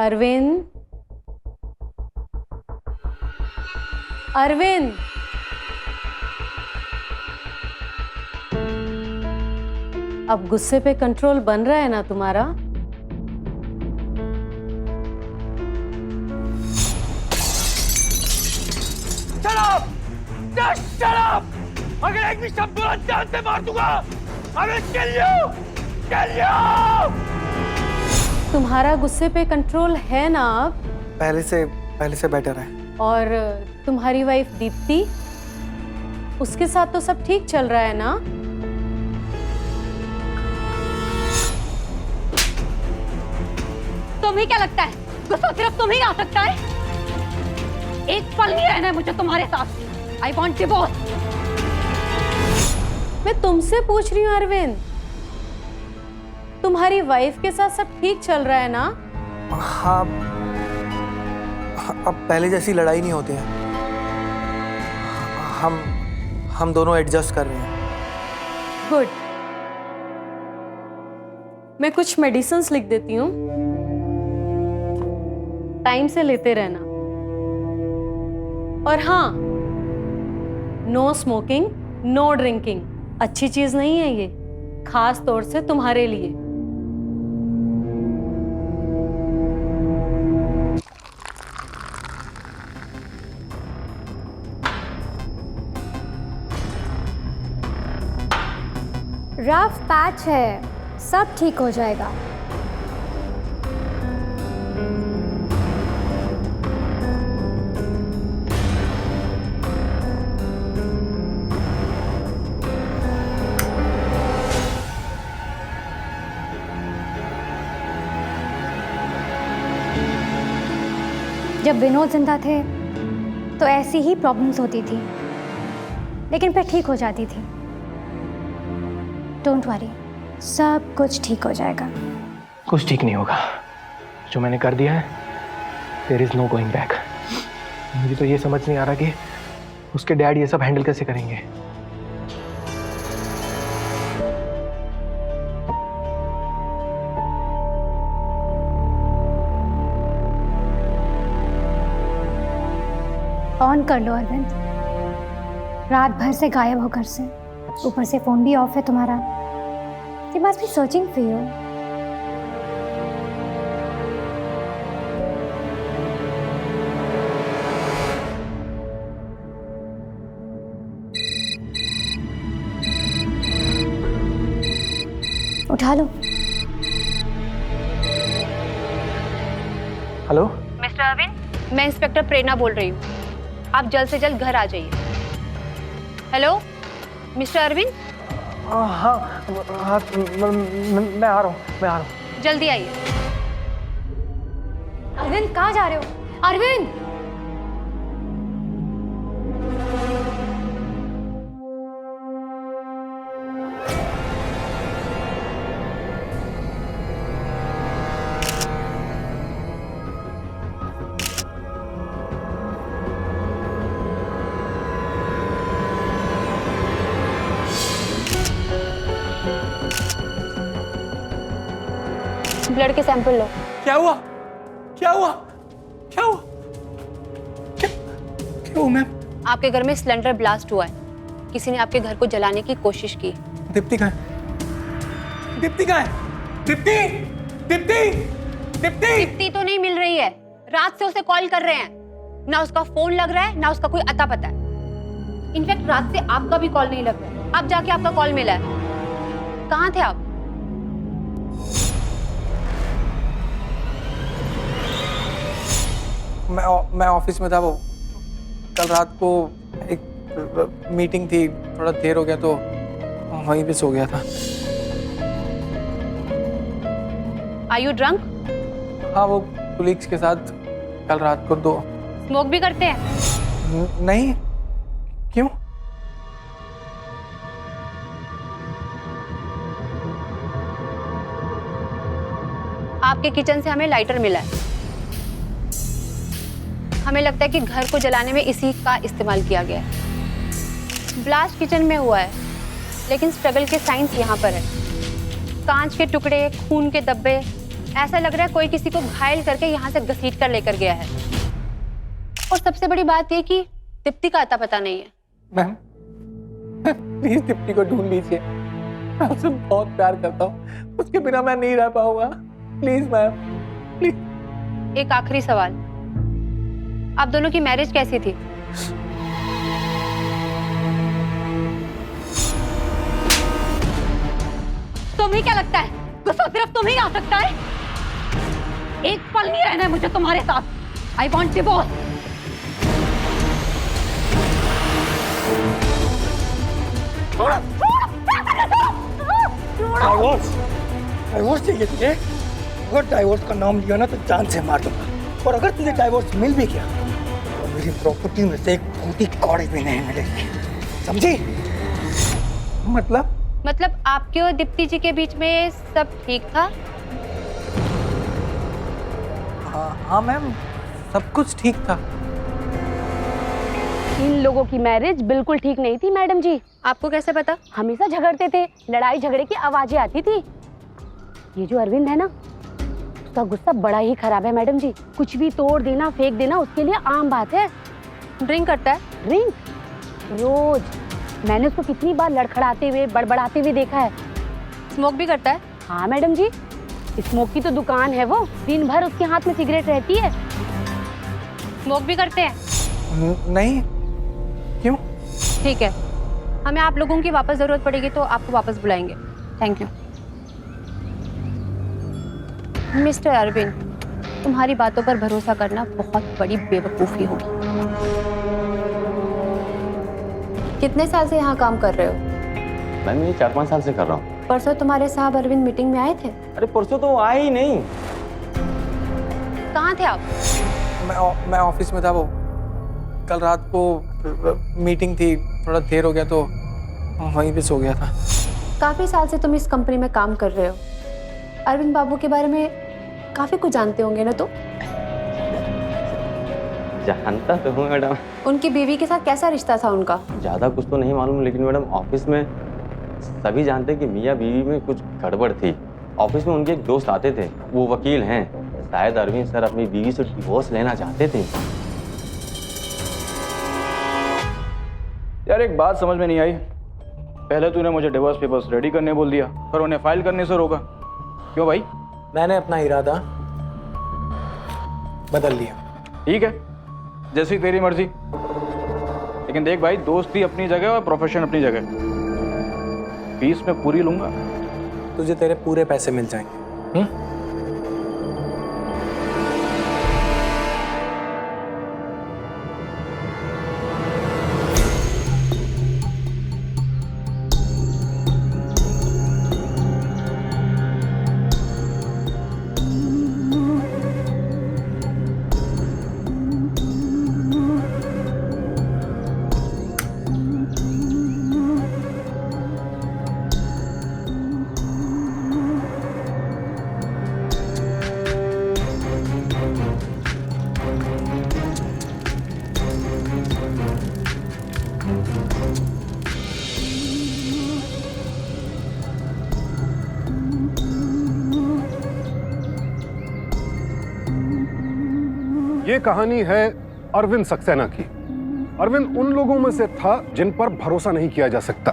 अरविंद, अरविंद, अब गुस्से पे कंट्रोल बन रहा है ना तुम्हारा? Shut up! Just shut up! अगर एक भी शब्द बोला जान से मार दूंगा। I will kill you! Kill you! तुम्हारा गुस्से पे कंट्रोल है ना अब? पहले से बेटर है। और तुम्हारी वाइफ दीप्ति, उसके साथ तो सब ठीक चल रहा है ना? तुम्हें क्या लगता है गुस्सा सिर्फ तुम्हें आ सकता है? एक पल नहीं रहना है मुझे तुम्हारे साथ। I want divorce. मैं तुमसे पूछ रही हूँ अरविंद, तुम्हारी वाइफ के साथ सब ठीक चल रहा है ना? हाँ, अब पहले जैसी लड़ाई नहीं होती है। हम दोनों एडजस्ट कर रहे हैं। गुड। मैं कुछ मेडिसिन्स लिख देती हूँ, टाइम से लेते रहना। और हाँ, नो स्मोकिंग, नो ड्रिंकिंग। अच्छी चीज नहीं है ये, खास तौर से तुम्हारे लिए। रफ पैच है, सब ठीक हो जाएगा। जब विनोद जिंदा थे तो ऐसी ही प्रॉब्लम्स होती थी, लेकिन फिर ठीक हो जाती थी। डोंट वरी, सब कुछ ठीक हो जाएगा। कुछ ठीक नहीं होगा। जो मैंने कर दिया है, there is no going back. मुझे तो ये समझ नहीं आ रहा कि उसके डैड ये सब हैंडल कैसे करेंगे। ऑन कर लो अरविंद। रात भर से गायब हो घर से, ऊपर से फोन भी ऑफ है तुम्हारा। They must be searching for you. उठा लो। हेलो, मिस्टर अरविंद, मैं इंस्पेक्टर प्रेरणा बोल रही हूँ। आप जल्द से जल्द घर आ जाइए। Hello mister Arvind. हाँ हाँ, मैं आ रहा हूँ। जल्दी आइए। अरविंद कहाँ जा रहे हो? अरविंद! ब्लड के सैंपल लो। क्या हुआ? क्या हुआ? क्या हुआ? क्या हुआ मैम? आपके घर में सिलेंडर ब्लास्ट हुआ है। किसी ने आपके घर को जलाने की कोशिश की। दीप्ति कहाँ है? दीप्ति कहाँ है? दीप्ति! दीप्ति! दीप्ति! दीप्ति तो नहीं मिल रही है। रात से उसे कॉल कर रहे हैं, ना उसका फोन लग रहा है, ना उसका कोई अता पता है। इनफैक्ट रात से आपका भी कॉल नहीं लग रहा है। अब जाके आपका कॉल मिला है। कहाँ थे आप? मैं ऑफिस में था। वो कल रात को एक मीटिंग थी, थोड़ा देर हो गया तो वहीं पे सो गया था। Are you drunk? हाँ, वो कोलीग्स के साथ कल रात को 2। स्मोक भी करते हैं? नहीं, क्यों? आपके किचन से हमें लाइटर मिला है। हमें लगता है कि घर को जलाने में इसी का इस्तेमाल किया गया है। ब्लास्ट किचन में हुआ है, लेकिन स्ट्रगल के साइंस यहाँ पर है। कांच के टुकड़े, खून के धब्बे, ऐसा लग रहा है कोई किसी को घायल करके यहाँ से घसीट कर लेकर गया है। और सबसे बड़ी बात ये कि दीप्ति का अता पता नहीं है। मैम प्लीज दीप्ति को ढूंढ लीजिए, मैं उससे बहुत प्यार करता हूँ, उसके बिना मैं नहीं रह पाऊंगा। Please ma'am, please. एक आखिरी सवाल, आप दोनों की मैरिज कैसी थी? तुम्हें क्या लगता है गुस्सा सिर्फ तुम्हें आ सकता है? एक पल नहीं रहना है मुझे तुम्हारे साथ। I want divorce. डाइवोर्स चाहिए तुझे? अगर डाइवोर्स का नाम लिया ना तो जान से मार दूंगा, और अगर तुझे डाइवोर्स मिल भी गया तो मेरी प्रॉपर्टी में से एक फूटी कौड़ी भी नहीं मिलेगी, समझी? मतलब आपके और दीप्ति जी के बीच में सब ठीक था? हाँ मैम, सब कुछ ठीक था। इन लोगों की मैरिज बिल्कुल ठीक नहीं थी मैडम जी। आपको कैसे पता? हमेशा झगड़ते थे, लड़ाई झगड़े की आवाजें आती थी। ये जो अरविंद है ना, उसका गुस्सा बड़ा ही खराब है मैडम जी। कुछ भी तोड़ देना, फेंक देना उसके लिए आम बात है। ड्रिंक करता है? ड्रिंक रोज। मैंने उसको कितनी बार लड़खड़ाते हुए, बड़बड़ाते हुए देखा है। स्मोक भी करता है? हाँ मैडम जी, स्मोक की तो दुकान है वो, दिन भर उसके हाथ में सिगरेट रहती है। स्मोक भी करते हैं? नहीं, क्यों? ठीक है, हमें आप लोगों की वापस जरूरत पड़ेगी तो आपको वापस बुलाएंगे। Thank you. मिस्टर अरविंद, तुम्हारी बातों पर भरोसा करना बहुत बड़ी बेवकूफ़ी होगी। कितने साल से यहाँ काम कर रहे हो? मैम ये 4-5 साल से कर रहा हूँ। परसों तुम्हारे साहब अरविंद मीटिंग में आए थे? अरे परसों तो आए ही नहीं। कहाँ थे आप? मैं ऑफिस में था। वो कल रात को मीटिंग थी, थोड़ा देर हो गया तो वहीं पे सो गया था। काफी साल से तुम इस कंपनी में काम कर रहे हो, अरविंद बाबू के बारे में काफी कुछ जानते होंगे ना? तो जानता तो हूँ मैडम। उनकी बीवी के साथ कैसा रिश्ता था उनका? ज़्यादा कुछ तो नहीं मालूम, लेकिन मैडम ऑफिस में सभी जानते कि मियाँ बीवी में कुछ गड़बड़ थी। ऑफिस में उनके एक दोस्त आते थे, वो वकील हैं। शायद अरविंद सर अपनी बीवी से डिवोर्स लेना चाहते थे। यार एक बात समझ में नहीं आई, पहले तूने मुझे डिवोर्स पेपर्स रेडी करने बोल दिया, पर उन्हें फाइल करने से रोका, क्यों भाई? मैंने अपना इरादा बदल लिया। ठीक है, जैसी तेरी मर्जी, लेकिन देख भाई, दोस्ती अपनी जगह और प्रोफेशन अपनी जगह। फीस में पूरी लूंगा। तुझे तेरे पूरे पैसे मिल जाएंगे। ये कहानी है अरविंद सक्सेना की। अरविंद उन लोगों में से था जिन पर भरोसा नहीं किया जा सकता।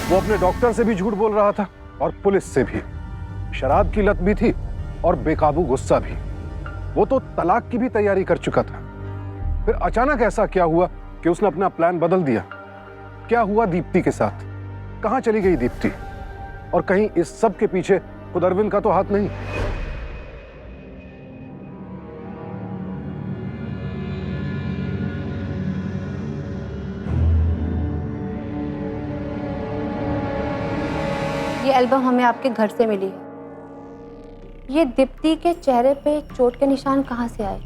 वो अपने डॉक्टर से भी झूठ बोल रहा था और पुलिस से भी। शराब की लत भी थी और बेकाबू गुस्सा भी। वो तो तलाक की भी तैयारी कर चुका था। फिर अचानक ऐसा क्या हुआ कि उसने अपना प्लान बदल दिया? क्या हुआ दीप्ति के साथ? कहां चली गई दीप्ति? और कहीं इस सब के पीछे खुद अरविंद का तो हाथ नहीं? ये एल्बम हमें आपके घर से मिली है। ये दीप्ति के चेहरे पे चोट के निशान कहाँ से आए?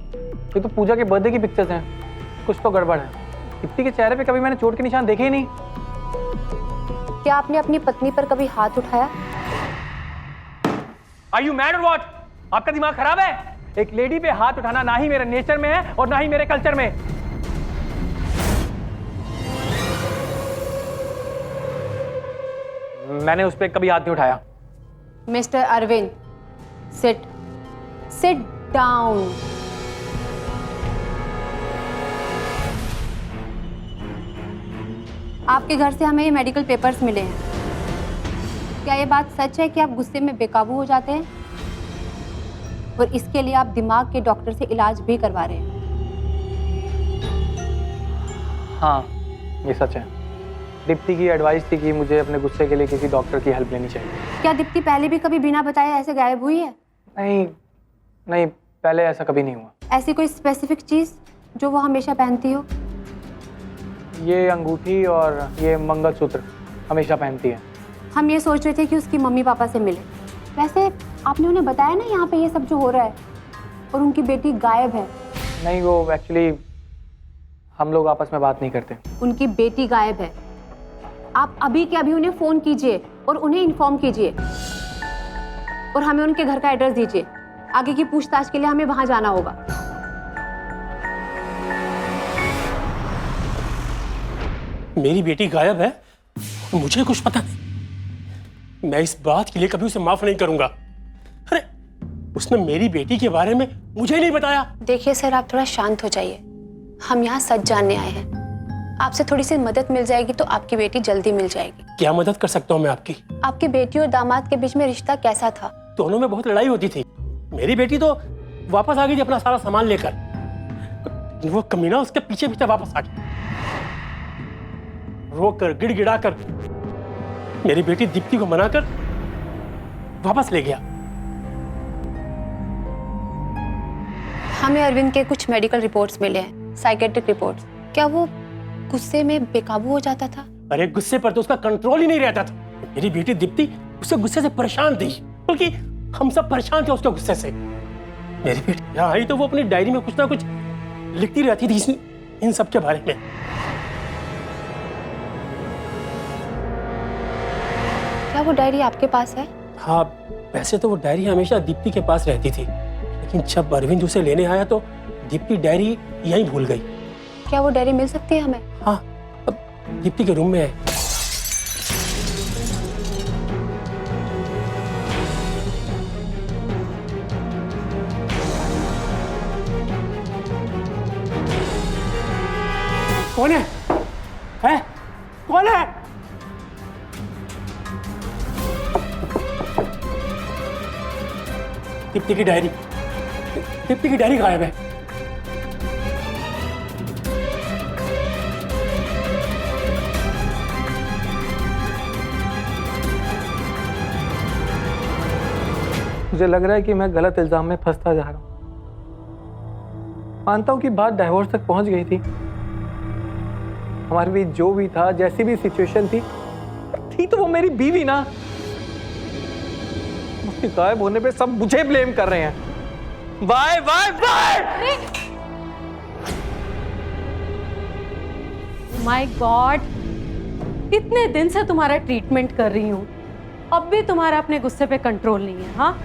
ये तो पूजा के बर्थडे की पिक्चर्स हैं, कुछ तो गड़बड़ है। दीप्ति के चेहरे पे कभी मैंने चोट के निशान देखे ही नहीं। क्या आपने अपनी पत्नी पर कभी हाथ उठाया? Are you mad or what? आपका दिमाग खराब है? एक लेडी पे हाथ उठाना ना ही मेरे नेचर में है और ना ही मेरे कल्चर में। मैंने उस पर कभी हाथ नहीं उठाया। Mister Arvind, sit. Sit down. आपके घर से हमें ये मेडिकल पेपर्स मिले हैं। क्या ये बात सच है कि आप गुस्से में बेकाबू हो जाते हैं और इसके लिए आप दिमाग के डॉक्टर से इलाज भी करवा रहे हैं? हाँ, ये सच है। दीप्ति की एडवाइस थी कि मुझे अपने गुस्से के लिए किसी डॉक्टर की हेल्प लेनी चाहिए। क्या दीप्ति पहले भी कभी बिना बताए ऐसे गायब हुई है? नहीं, पहले ऐसा कभी नहीं हुआ। ऐसी कोई स्पेसिफिक चीज जो वो हमेशा पहनती हो? ये अंगूठी और ये मंगलसूत्र हमेशा पहनती है। हम ये सोच रहे थे कि उसकी मम्मी पापा से मिले। वैसे आपने उन्हें बताया ना यहाँ पे ये सब जो हो रहा है और उनकी बेटी गायब है? नहीं, वो एक्चुअली हम लोग आपस में बात नहीं करते। उनकी बेटी गायब है। आप अभी के अभी उन्हें फोन कीजिए और उन्हें इन्फॉर्म कीजिए और हमें उनके घर का एड्रेस दीजिए। आगे की पूछताछ के लिए हमें वहां जाना होगा। मेरी बेटी गायब है, मुझे कुछ पता नहीं। मैं इस बात के लिए कभी उसे माफ नहीं करूंगा। अरे उसने मेरी बेटी के बारे में मुझे नहीं बताया। देखिए सर, आप थोड़ा शांत हो जाइए। हम यहाँ सच जानने आए हैं। आपसे थोड़ी सी मदद मिल जाएगी तो आपकी बेटी जल्दी मिल जाएगी। क्या मदद कर सकता हूँ मैं आपकी? आपकी बेटी और दामाद के बीच में रिश्ता कैसा था? दोनों में बहुत लड़ाई होती थी। मेरी बेटी तो वापस आ गई थी अपना सारा सामान लेकर। वो कमीना उसके पीछे पीछे वापस आ गया, रोकर गिड़गिड़ा कर मेरी बेटी दीप्ति को मनाकर वापस ले गया। हमें अरविंद के कुछ मेडिकल रिपोर्ट्स मिले हैं, साइकेट्रिक रिपोर्ट्स। क्या वो गुस्से में बेकाबू हो जाता था? अरे गुस्से पर तो उसका कंट्रोल ही नहीं रहता था। मेरी बेटी दीप्ति उससे गुस्से से परेशान थी, बल्कि हम सब परेशान थे उसके गुस्से से। मेरी बेटी यहाँ आई तो वो अपनी डायरी में कुछ ना कुछ लिखती रहती थी इन सब के बारे में। क्या वो डायरी आपके पास है? हाँ, वैसे तो वो डायरी हमेशा दीप्ति के पास रहती थी, लेकिन जब अरविंद उसे लेने आया तो दीप्ति डायरी यहीं भूल गई। क्या वो डायरी मिल सकती है हमें? हाँ, अब दीप्ति के रूम में है। कौन है? कौन है? दीप्ति की डायरी, दीप्ति की डायरी गायब है। मुझे लग रहा है कि मैं गलत इल्जाम में फंसता जा रहा हूँ। मानता हूँ कि बात डाइवोर्स तक पहुंच गई थी। हमारे बीच जो भी था, जैसी भी सिचुएशन थी तो वो मेरी बीवी ना। उसके गायब होने पे सब मुझे ब्लेम कर रहे हैं। Why why why! My god, इतने दिन से तुम्हारा ट्रीटमेंट कर रही हूँ, अब भी तुम्हारा अपने गुस्से पे कंट्रोल नहीं है। हाँ,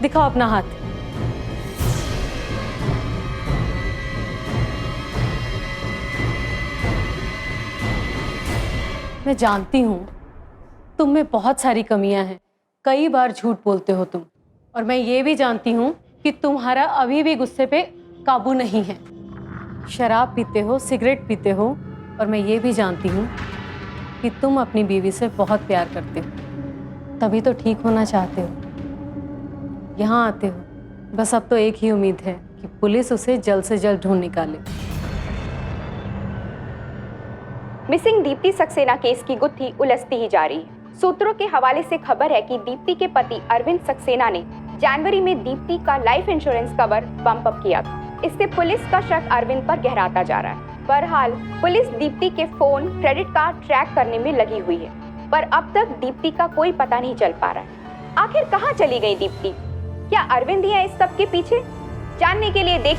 दिखाओ अपना हाथ। मैं जानती हूं तुम में बहुत सारी कमियां हैं, कई बार झूठ बोलते हो तुम, और मैं ये भी जानती हूं कि तुम्हारा अभी भी गुस्से पे काबू नहीं है। शराब पीते हो, सिगरेट पीते हो, और मैं ये भी जानती हूं कि तुम अपनी बीवी से बहुत प्यार करते हो, तभी तो ठीक होना चाहते हो, यहाँ आते हो। बस अब तो एक ही उम्मीद है कि पुलिस उसे जल्द से जल्द ढूंढ निकाले। मिसिंग दीप्ति सक्सेना केस की गुत्थी उलझती ही जा रही है। सूत्रों के हवाले से खबर है कि दीप्ति के पति अरविंद सक्सेना ने जनवरी में दीप्ति का life insurance cover bump up किया था। इससे पुलिस का शक अरविंद पर गहराता जा रहा है। बहरहाल पुलिस दीप्ति के फोन, क्रेडिट कार्ड ट्रैक करने में लगी हुई है, पर अब तक दीप्ति का कोई पता नहीं चल पा रहा है। आखिर कहाँ चली गई दीप्ति? क्या अरविंद ही है इस सब के पीछे? जानने के लिए देख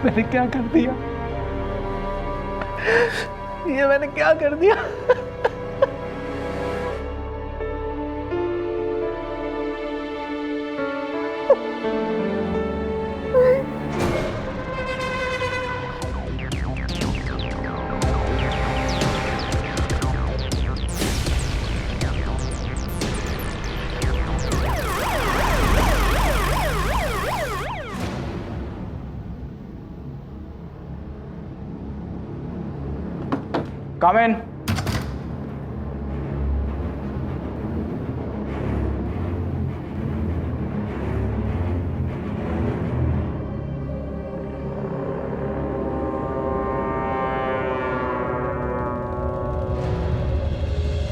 मैंने क्या कर दिया? ये मैंने क्या कर दिया? कम इन।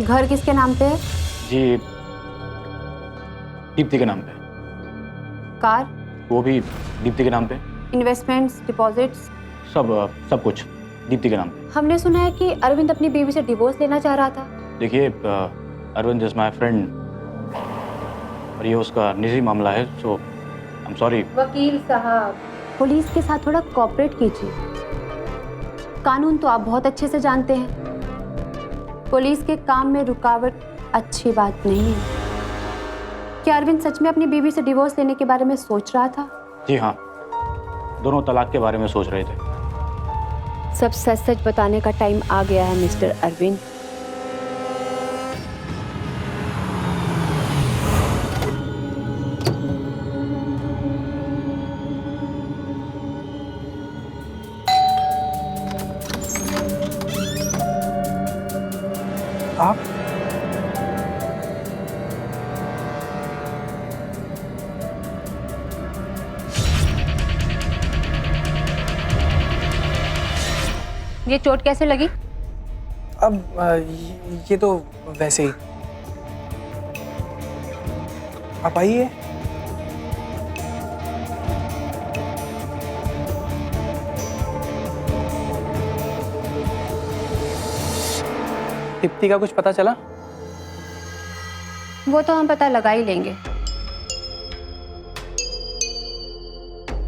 घर किसके नाम पे है? जी, दीप्ति के नाम पे। कार, वो भी दीप्ति के नाम पे। Investments, deposits? सब कुछ दीप्ति के नाम पे। हमने सुना है कि अरविंद अपनी बीवी से डिवोर्स लेना चाह रहा था। देखिए, अरविंद इज माय फ्रेंड और ये उसका निजी मामला है, सो आई एम सॉरी। वकील साहब, पुलिस के साथ थोड़ा कोऑपरेट कीजिए। कानून तो आप बहुत अच्छे से जानते हैं। पुलिस के काम में रुकावट अच्छी बात नहीं है। क्या अरविंद सच में अपनी बीवी से डिवोर्स लेने के बारे में सोच रहा था? जी हाँ, दोनों तलाक के बारे में सोच रहे थे। सब सच सच बताने का टाइम आ गया है मिस्टर अरविंद। आप ये चोट कैसे लगी? अब ये तो वैसे ही। आप आइए। दीप्ति का कुछ पता चला? वो तो हम पता लगा ही लेंगे।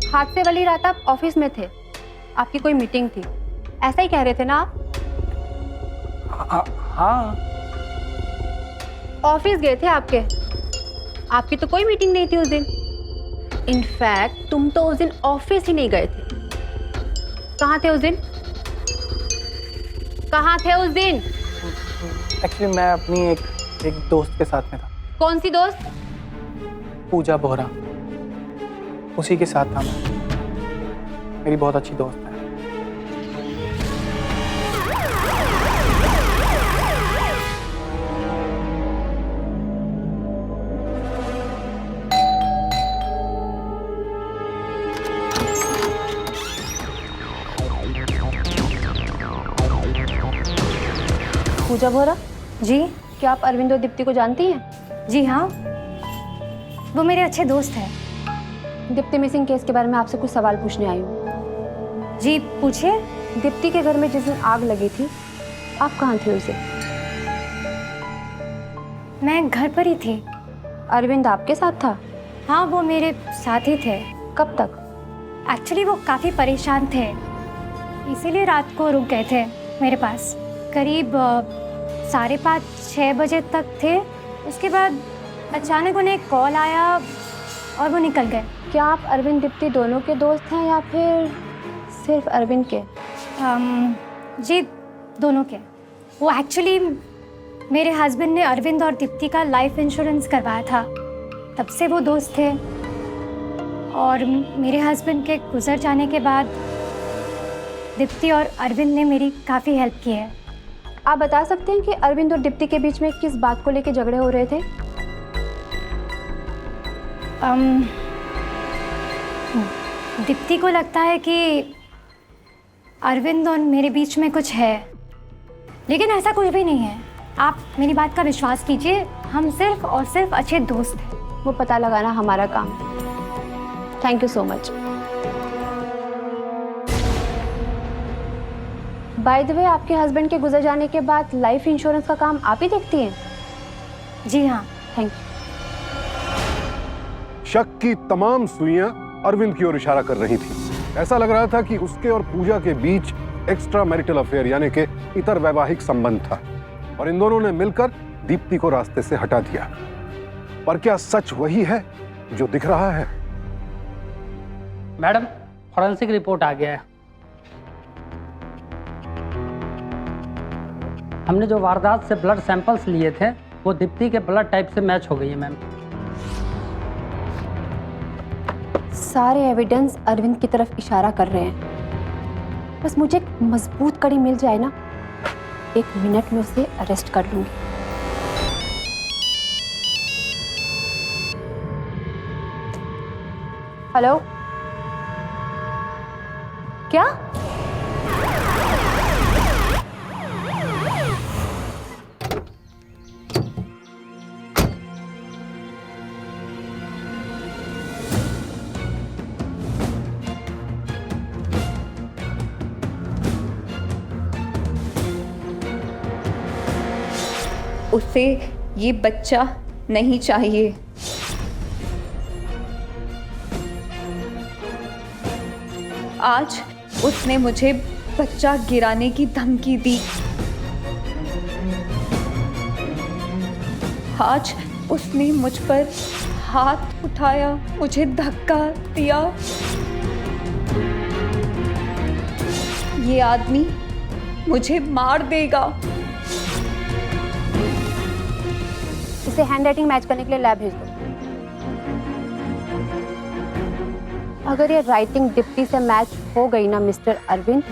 हादसे वाली रात आप ऑफिस में थे, आपकी कोई मीटिंग थी, ऐसा ही कह रहे थे ना आप? हाँ। ऑफिस गए थे आपकी तो कोई मीटिंग नहीं थी उस दिन। इनफैक्ट तुम तो उस दिन ऑफिस ही नहीं गए थे। कहाँ थे उस दिन? कहाँ थे उस दिन? एक्चुअली मैं अपनी एक दोस्त के साथ में था। कौन सी दोस्त? पूजा बोहरा, उसी के साथ था मैं। मेरी बहुत अच्छी दोस्त है। पूजा बोहरा जी। क्या आप अरविंद और दीप्ति को जानती हैं? जी हाँ, वो मेरे अच्छे दोस्त हैं। दीप्ति मिसिंग केस के बारे में आपसे कुछ सवाल पूछने आई हूँ। जी पूछिए। दीप्ति के घर में जिस दिन आग लगी थी, आप कहाँ थे उस दिन? मैं घर पर ही थी। अरविंद आपके साथ था? हाँ, वो मेरे साथ ही थे। कब तक? एक्चुअली वो काफ़ी परेशान थे, इसीलिए रात को रुक गए थे मेरे पास। करीब 5:30-6 बजे तक थे। उसके बाद अचानक उन्हें कॉल आया और वो निकल गए। क्या आप अरविंद दीप्ति दोनों के दोस्त हैं या फिर सिर्फ अरविंद के? जी, दोनों के। वो एक्चुअली मेरे हस्बैंड ने अरविंद और दीप्ति का लाइफ इंश्योरेंस करवाया था, तब से वो दोस्त थे। और मेरे हस्बैंड के गुजर जाने के बाद दीप्ति और अरविंद ने मेरी काफ़ी हेल्प की है। आप बता सकते हैं कि अरविंद और दीप्ति के बीच में किस बात को लेकर झगड़े हो रहे थे? दीप्ति को लगता है कि अरविंद और मेरे बीच में कुछ है, लेकिन ऐसा कुछ भी नहीं है। आप मेरी बात का विश्वास कीजिए, हम सिर्फ और सिर्फ अच्छे दोस्त हैं। वो पता लगाना हमारा काम है। Thank you so much. By the way, आपके हस्बैंड के गुजर जाने के बाद लाइफ इंश्योरेंस का काम आप ही देखती हैं? जी हाँ। Thank you. शक की तमाम सुइयां अरविंद की ओर इशारा कर रही थी। ऐसा लग रहा था कि उसके और पूजा के बीच एक्स्ट्रा मैरिटल अफेयर यानी कि इतर वैवाहिक संबंध था और इन दोनों ने मिलकर दीप्ति को रास्ते से हटा दिया। पर क्या सच वही है जो दिख रहा है? मैडम, फॉरेंसिक रिपोर्ट आ गया है। हमने जो वारदात से ब्लड सैंपल्स लिए थे वो दीप्ति के ब्लड टाइप से मैच हो गई है मैम। सारे एविडेंस अरविंद की तरफ इशारा कर रहे हैं। बस मुझे एक मजबूत कड़ी मिल जाए ना, 1 मिनट में उसे अरेस्ट कर लूंगी। हेलो, क्या? उसे ये बच्चा नहीं चाहिए। आज उसने मुझे बच्चा गिराने की धमकी दी। आज उसने मुझ पर हाथ उठाया, मुझे धक्का दिया। ये आदमी मुझे मार देगा। इसे हैंडराइटिंग मैच करने के लिए लैब भेज दो। अगर ये राइटिंग डिप्टी से मैच हो गई ना मिस्टर अरविंद,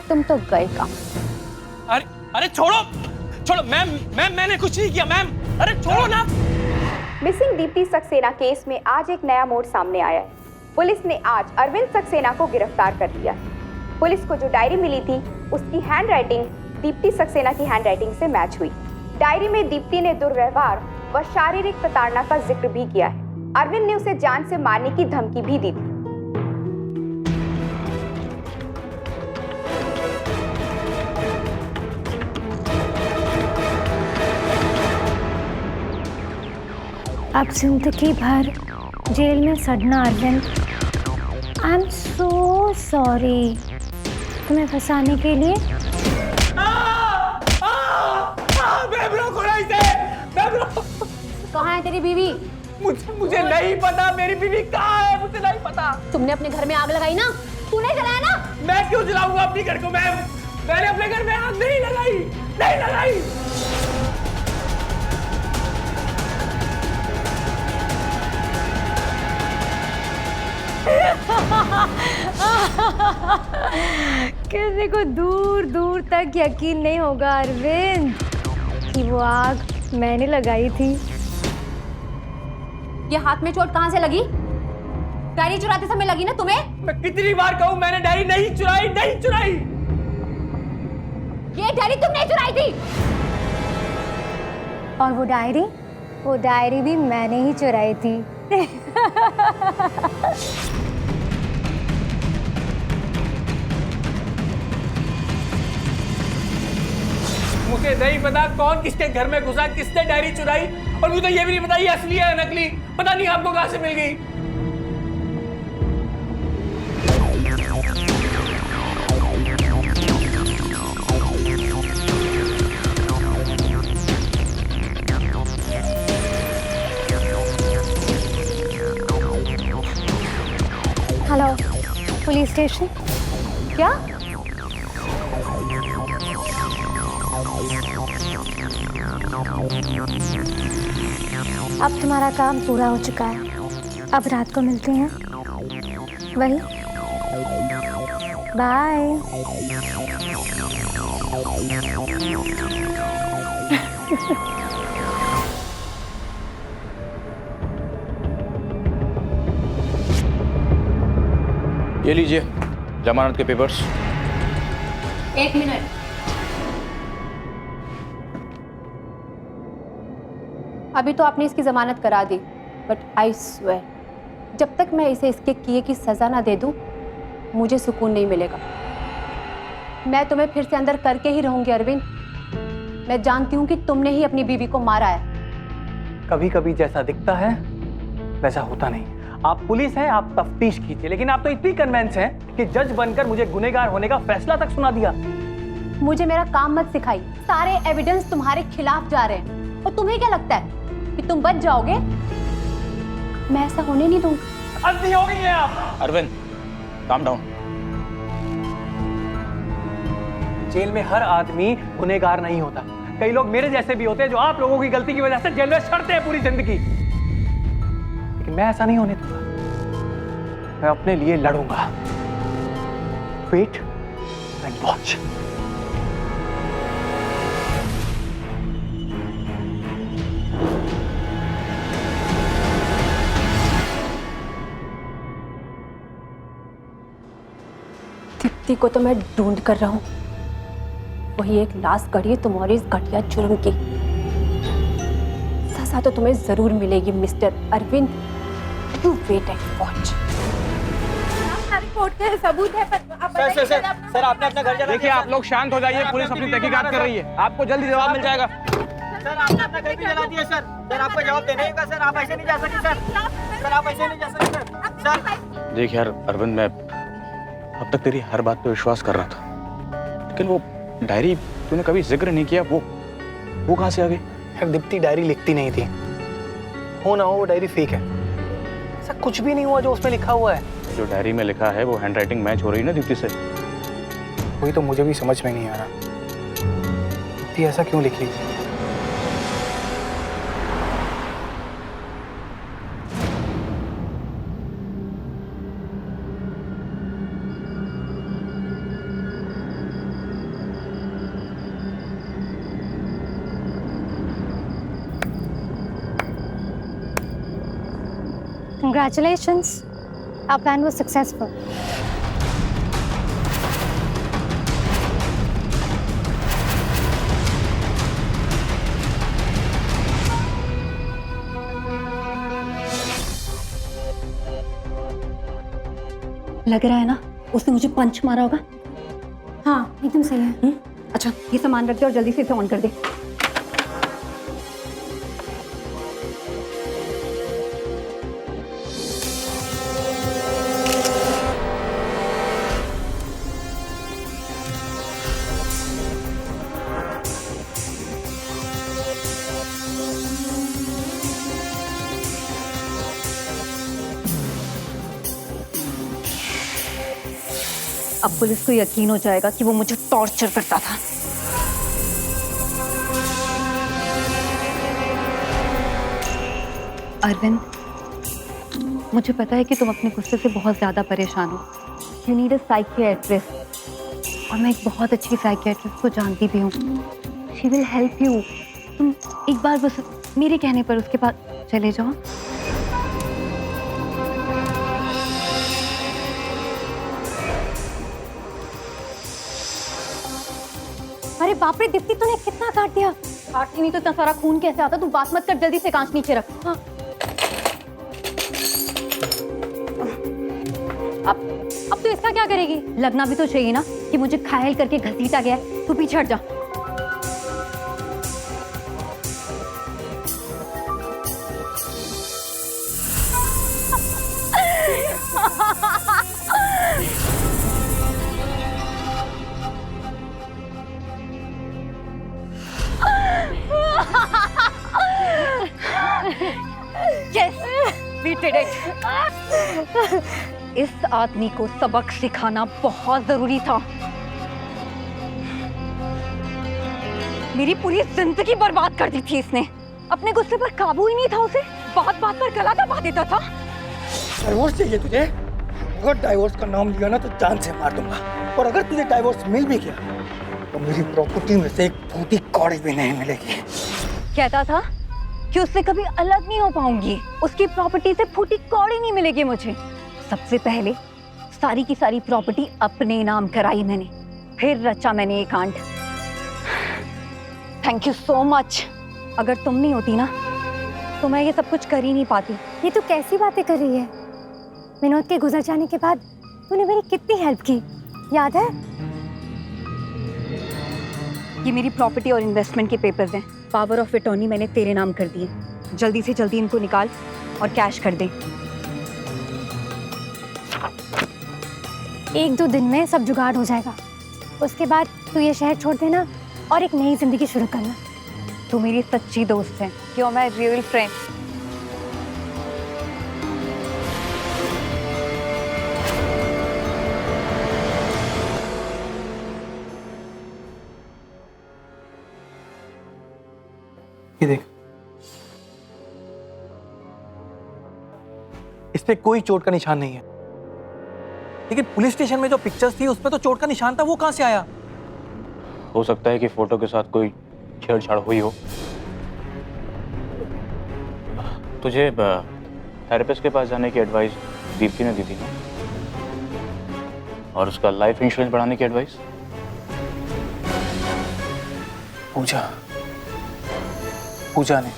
तुम तो गए काम। अरे अरे छोड़ो छोड़ो मैम, मैंने कुछ नहीं किया मैम, अरे छोड़ो ना। मिसिंग दीप्ति सक्सेना केस में आज एक नया मोड़ सामने आया है। पुलिस ने आज अरविंद सक्सेना को गिरफ्तार कर लिया है। पुलिस को जो डायरी मिली थी उसकी हैंडराइटिंग दीप्ति सक्सेना की हैंडराइटिंग से मैच हुई। डायरी में दीप्ति ने दुर्व्यवहार व शारीरिक प्रताड़ना का जिक्र भी किया है। अरविंद ने उसे जान से मारने की धमकी भी दी थी। अब जिंदगी भर जेल में सड़ना Arvind. I am so sorry तुम्हें फंसाने के लिए। कहाँ है तेरी बीवी? मुझे नहीं पता मेरी बीवी कहाँ है, मुझे नहीं पता। तुमने अपने घर में आग लगाई ना? तूने जलाया ना? मैं क्यों जलाऊंगा अपने घर को मैम? मैंने अपने घर में आग नहीं लगाई, नहीं लगाई। किसी को दूर दूर तक यकीन नहीं होगा अरविंद कि वो आग मैंने लगाई थी। ये हाथ में चोट कहाँ से लगी? डायरी चुराते समय लगी ना तुम्हें? मैं कितनी बार कहूँ मैंने डायरी नहीं चुराई, नहीं चुराई। ये डायरी तुमने चुराई थी। और वो डायरी भी मैंने ही चुराई थी। मुझे नहीं पता कौन किसके घर में घुसा, किसने डायरी चुराई, और मुझे ये भी नहीं पता ये असली है या नकली। पता नहीं आपको कहां से मिल गई। Hello, police station. क्या? अब तुम्हारा काम पूरा हो चुका है। अब रात को मिलते हैं वही। बाय। ये लीजिए जमानत के पेपर्स। 1 मिनट। अभी तो आपने इसकी जमानत करा दी, बट आई स्वेयर जब तक मैं इसे इसके किए की सजा ना दे दूं, मुझे सुकून नहीं मिलेगा। मैं तुम्हें फिर से अंदर करके ही रहूंगी अरविंद। मैं जानती हूं कि तुमने ही अपनी बीवी को मारा है। कभी कभी जैसा दिखता है वैसा होता नहीं। आप पुलिस हैं, आप तफ्तीश कीजिए, लेकिन आप तो इतनी कन्वेंस हैं कि जज बनकर मुझे गुनहगार होने का फैसला तक सुना दिया। मुझे मेरा काम मत सिखाई। सारे एविडेंस तुम्हारे खिलाफ जा रहे हैं और तुम्हें क्या लगता है कि तुम बच जाओगे? मैं ऐसा होने नहीं दूंगा। अंधी हो गई हैं आप। Arvind calm down. जेल में हर आदमी गुनहगार नहीं होता। कई लोग मेरे जैसे भी होते हैं जो आप लोगों की गलती की वजह से जेल में सड़ते हैं पूरी जिंदगी। लेकिन मैं ऐसा नहीं होने दूंगा। मैं अपने लिए लड़ूंगा। Wait and watch. दीप्ति को तो मैं ढूंढ कर रहा हूँ, वही एक लास्ट कड़ी है तुम्हारे इस घटिया जुर्म की। सजा तो तुम्हें जरूर मिलेगी mister Arvind. You wait and watch. Court के सबूत है पर सर आपने अपना घर जला देखिए, आप लोग शांत हो जाइए, पुलिस अपनी तहकीकात कर रही है, आपको जल्दी जवाब मिल जाएगा। सर आपने अपना घर भी जला दिया सर। सर आपको जवाब देना ही होगा सर, आप ऐसे नहीं जा सकते सर। सर आप ऐसे नहीं जा सकते सर। देख यार अरविंद, मैं अब तक तेरी हर बात पे विश्वास कर रहा था, लेकिन वो डायरी तूने कभी जिक्र नहीं किया, वो कहाँ से आ गई? यार दीप्ति डायरी लिखती नहीं थी, हो ना हो वो डायरी फेक है। ऐसा कुछ भी नहीं हुआ जो उसमें लिखा हुआ है। जो डायरी में लिखा है वो हैंडराइटिंग मैच हो रही है ना दीप्ति से। वही तो मुझे भी समझ में नहीं आ रहा, दीप्ति ऐसा क्यों लिख रही है? Congratulations, our plan was successful. लग रहा है ना उसने मुझे पंच मारा होगा। हाँ एकदम सही है। अच्छा ये सामान रख दे और जल्दी से इसे ऑन कर दे। अब पुलिस को यकीन हो जाएगा कि वो मुझे टॉर्चर करता था। अरविंद, मुझे पता है कि तुम अपने गुस्से से बहुत ज्यादा परेशान हो। यू नीड अ साइकियाट्रिस्ट, और मैं एक बहुत अच्छी साइकियाट्रिस्ट को जानती भी हूँ। She will help you. तुम एक बार बस मेरे कहने पर उसके पास चले जाओ। अरे बाप रे दीप्ति, तूने कितना काट दिया। काटती नहीं तो इतना सारा खून कैसे आता? तू बात मत कर, जल्दी से कांच नीचे रख। हाँ। अब तू इसका क्या करेगी? लगना भी तो चाहिए ना कि मुझे घायल करके घसीटा गया है। तू पीछे हट जा। Yes, we did it. इस आदमी को सबक सिखाना बहुत जरूरी था। मेरी पूरी जिंदगी बर्बाद कर दी थी इसने। अपने गुस्से पर काबू ही नहीं था उसे। बात बात पर गला दबा देता था। डाइवोर्स चाहिए तुझे? अगर डाइवोर्स का नाम लिया ना तो जान से मार दूंगा। और अगर तुझे डाइवोर्स मिल भी गया तो मेरी प्रॉपर्टी में से एक फूटी कौड़ी भी नहीं मिलेगी। कहता था कि उससे कभी अलग नहीं हो पाऊंगी, उसकी प्रॉपर्टी से फूटी कौड़ी नहीं मिलेगी मुझे। सबसे पहले सारी की सारी प्रॉपर्टी अपने नाम कराई मैंने, फिर रचा मैंने ये कांड। Thank you so much. अगर तुम नहीं होती ना तो मैं ये सब कुछ कर ही नहीं पाती। ये तू कैसी बातें कर रही है? विनोद के गुजर जाने के बाद तूने मेरी कितनी हेल्प की, याद है? ये मेरी प्रॉपर्टी और इन्वेस्टमेंट के पेपर्स हैं। पावर ऑफ अटॉर्नी मैंने तेरे नाम कर दिए। जल्दी से जल्दी इनको निकाल और कैश कर दे। 1-2 दिन में सब जुगाड़ हो जाएगा। उसके बाद तू ये शहर छोड़ देना और एक नई जिंदगी शुरू करना। तू मेरी सच्ची दोस्त है। क्यों, मैं रियल फ्रेंड। ये देख, इस पे कोई चोट का निशान नहीं है, लेकिन पुलिस स्टेशन में जो पिक्चर्स थी उसमें तो चोट का निशान था। वो कहाँ से आया? हो सकता है कि फोटो के साथ कोई छेड़छाड़ हुई हो। तुझे थेरेपिस्ट के पास जाने की एडवाइस दीप्ति ने दी थी ना, और उसका लाइफ इंश्योरेंस बढ़ाने की एडवाइस? पूजा ने।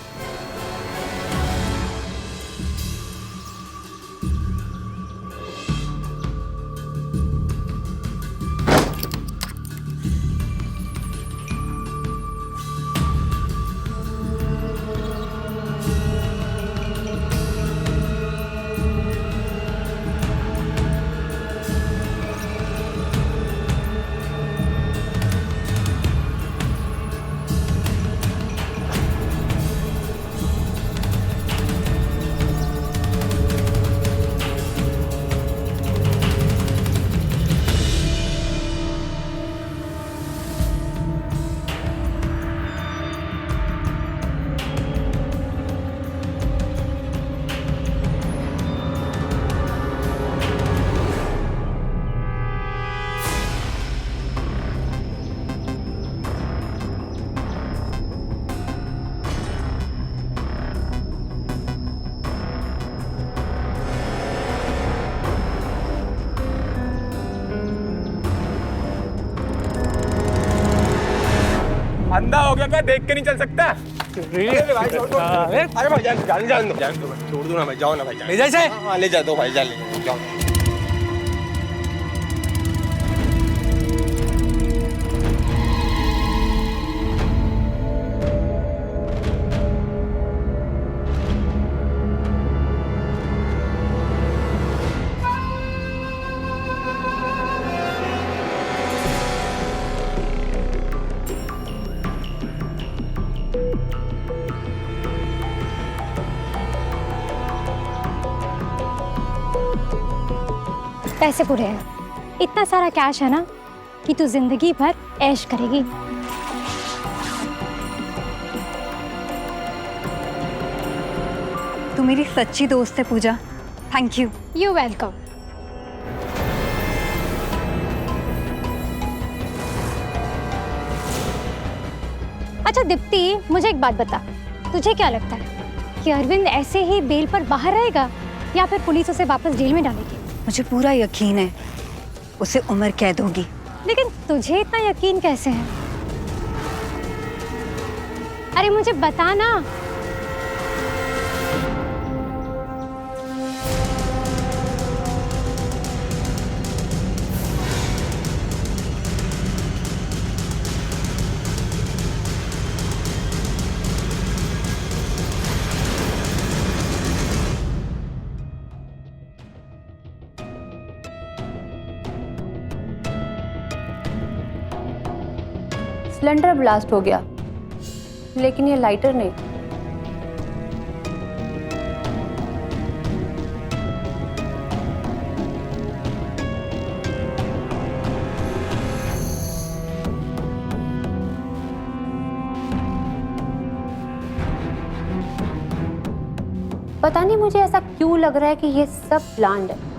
अंधा हो गया क्या? देख के नहीं चल सकता? अरे भाई जान दो छोड़ दो ना भाई, जाओ ना भाई, ले जाए हाँ ले जा दो भाई, जा ले जाओ। पैसे पूरे हैं, इतना सारा कैश है ना कि तू जिंदगी भर ऐश करेगी। तू मेरी सच्ची दोस्त है पूजा, थैंक यू। You welcome. अच्छा दीप्ति, मुझे एक बात बता, तुझे क्या लगता है कि अरविंद ऐसे ही बेल पर बाहर रहेगा या फिर पुलिस उसे वापस जेल में डालेगी? मुझे पूरा यकीन है उसे उम्र कैद होगी। लेकिन तुझे इतना यकीन कैसे है? अरे मुझे बता ना। सिलेंडर ब्लास्ट हो गया, लेकिन ये लाइटर नहीं। पता नहीं मुझे ऐसा क्यों लग रहा है कि ये सब प्लान्ड है।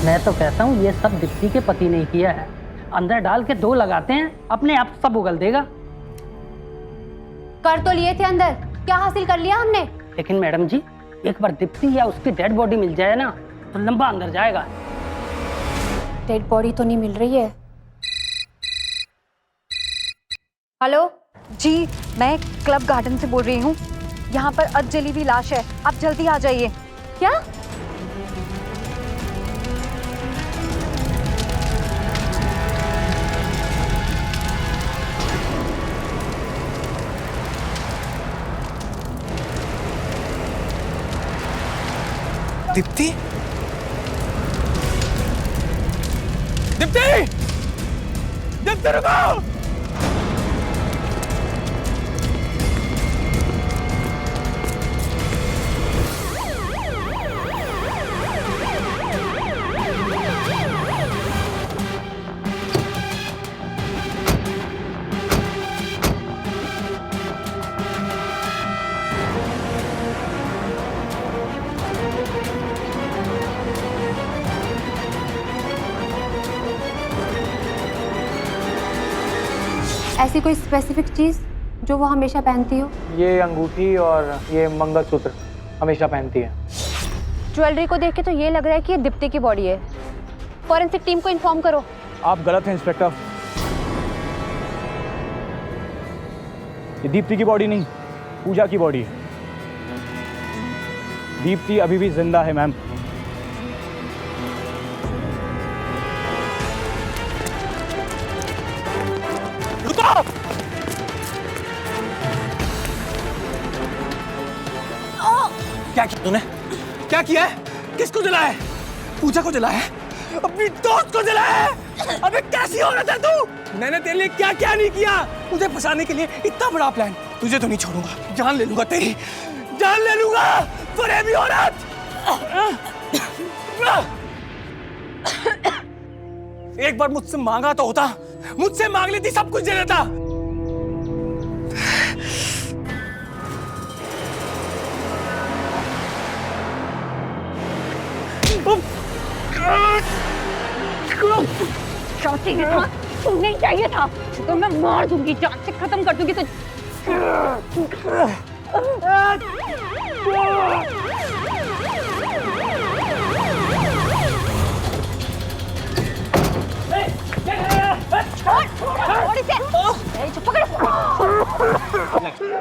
मैं तो कहता हूँ ये सब दीप्ति के पति ने किया है। अंदर डाल के 2 लगाते हैं, अपने आप सब उगल देगा। कर तो लिए थे अंदर, क्या हासिल कर लिया हमने? लेकिन मैडम जी, एक बार दीप्ति या उसकी डेड बॉडी मिल जाए ना तो लंबा अंदर जाएगा। डेड बॉडी तो नहीं मिल रही है। हेलो जी, मैं क्लब गार्डन से बोल रही हूँ। यहाँ पर अधजली हुई लाश है, आप जल्दी आ जाइए। क्या? दीप्ति, दीप्ति, दीप्ति रुको। ऐसी कोई स्पेसिफिक चीज जो वो हमेशा पहनती हो? ये अंगूठी और ये मंगलसूत्र हमेशा पहनती है। ज्वेलरी को देख के तो ये लग रहा है कि ये दीप्ति की बॉडी है। फॉरेंसिक टीम को इन्फॉर्म करो। आप गलत हैं इंस्पेक्टर, ये दीप्ति की बॉडी नहीं, पूजा की बॉडी है। दीप्ति अभी भी जिंदा है मैम। रुको! क्या किया तूने? क्या किया है? किसको जलाया है? पूजा को जलाया है? अपनी दोस्त को जलाया है? अबे कैसी औरत है तू? मैंने तेरे लिए क्या क्या नहीं किया? मुझे फंसाने के लिए इतना बड़ा प्लान। तुझे तो नहीं छोड़ूंगा, जान ले लूंगा तेरी, जान ले लूंगा। फरेबी औरत! एक बार मुझसे मांगा तो होता, मुझसे मांग लेती, सब कुछ दे देता। चाहिए था, नहीं चाहिए था, तो मैं मार दूंगी, जान से खत्म कर दूंगी। तो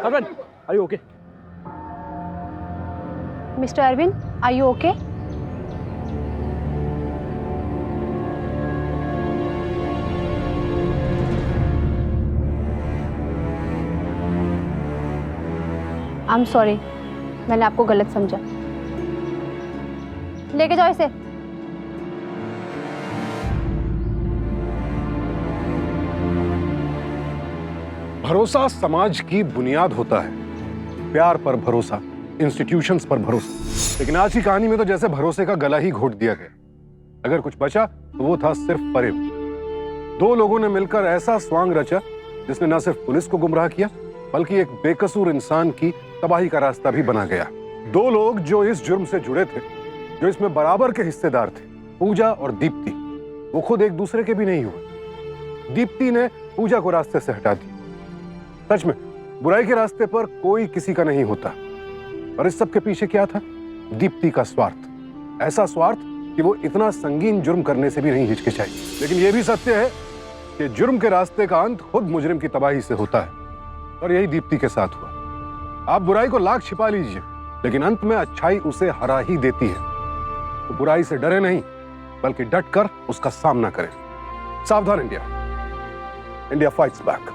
Arvind, are you okay? Mister Arvind, are you okay? I am sorry, मैंने आपको गलत समझा। लेके जाओ इसे। भरोसा समाज की बुनियाद होता है, प्यार पर भरोसा, इंस्टीट्यूशंस पर भरोसा। लेकिन आज की कहानी में तो जैसे भरोसे का गला ही घोट दिया गया। अगर कुछ बचा तो वो था सिर्फ फरेब। दो लोगों ने मिलकर ऐसा स्वांग रचा जिसने न सिर्फ पुलिस को गुमराह किया बल्कि एक बेकसूर इंसान की तबाही का रास्ता भी बना गया। दो लोग जो इस जुर्म से जुड़े थे, जो इसमें बराबर के हिस्सेदार थे, पूजा और दीप्ति, वो खुद एक दूसरे के भी नहीं हुए। दीप्ति ने पूजा को रास्ते से हटा दिया। सच में बुराई के रास्ते पर कोई किसी का नहीं होता, और इस सब के पीछे क्या था? दीप्ति का स्वार्थ। ऐसा स्वार्थ कि वो इतना संगीन जुर्म करने से भी नहीं हिचकिचाई। लेकिन यह भी सत्य है कि जुर्म के रास्ते का अंत खुद मुजरिम की तबाही से होता है, और यही दीप्ति के साथ हुआ। आप बुराई को लाख छिपा लीजिए, लेकिन अंत में अच्छाई उसे हरा ही देती है। तो बुराई से डरे नहीं, बल्कि डटकर उसका सामना करें। सावधान इंडिया, इंडिया फाइट्स बैक।